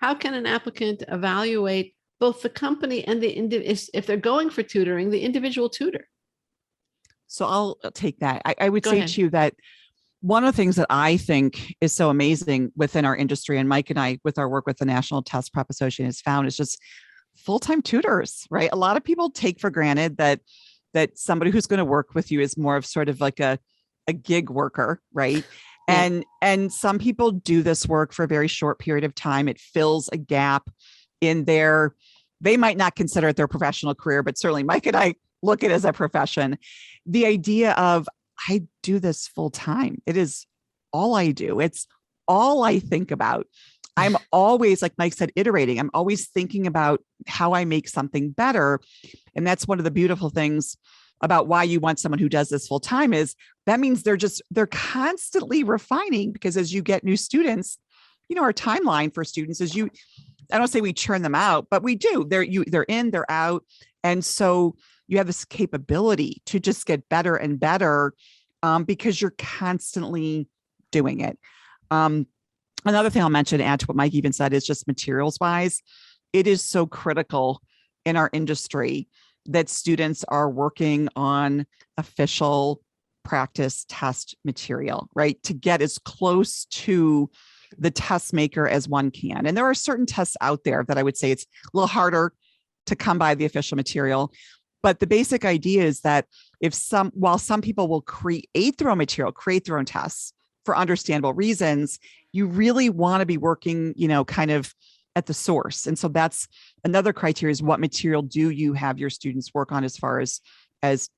how can an applicant evaluate both the company and if they're going for tutoring, the individual tutor? So I'll take that. I would Go say ahead. to you that one of the things that I think is so amazing within our industry, and Mike and I, with our work with the National Test Prep Association, has found is just full-time tutors, right? A lot of people take for granted that somebody who's going to work with you is more of sort of like a gig worker, right? Yeah. And some people do this work for a very short period of time. It fills a gap in their, they might not consider it their professional career, but certainly Mike and I look at it as a profession. The idea of, I do this full time. It is all I do. It's all I think about. I'm always, like Mike said, iterating. I'm always thinking about how I make something better. And that's one of the beautiful things about why you want someone who does this full time is that means they're constantly refining, because as you get new students, our timeline for students is I don't say we churn them out, but we do. They're in, they're out. And so you have this capability to just get better and better because you're constantly doing it. Another thing I'll mention, add to what Mike even said, is just materials wise. It is so critical in our industry that students are working on official practice test material, right? To get as close to the test maker as one can. And there are certain tests out there that I would say it's a little harder to come by the official material. But the basic idea is that while some people will create their own material, create their own tests for understandable reasons, you really want to be working, kind of at the source. And so that's another criteria, is what material do you have your students work on as far as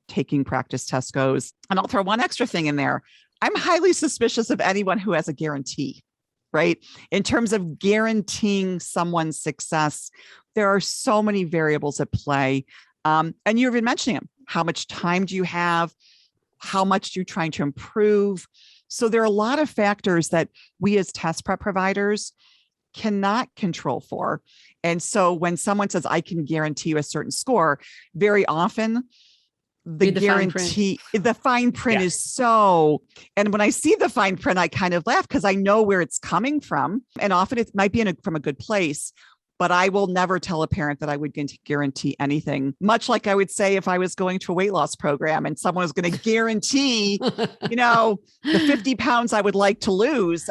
taking practice tests goes. And I'll throw one extra thing in there. I'm highly suspicious of anyone who has a guarantee, right? In terms of guaranteeing someone's success, there are so many variables at play. And you've been mentioning them. How much time do you have? How much are you trying to improve? So there are a lot of factors that we as test prep providers cannot control for. And so when someone says, I can guarantee you a certain score, very often the fine print is so, and when I see the fine print, I kind of laugh because I know where it's coming from. And often it might be from a good place, but I will never tell a parent that I would guarantee anything, much like I would say if I was going to a weight loss program and someone was going to guarantee, the 50 pounds I would like to lose.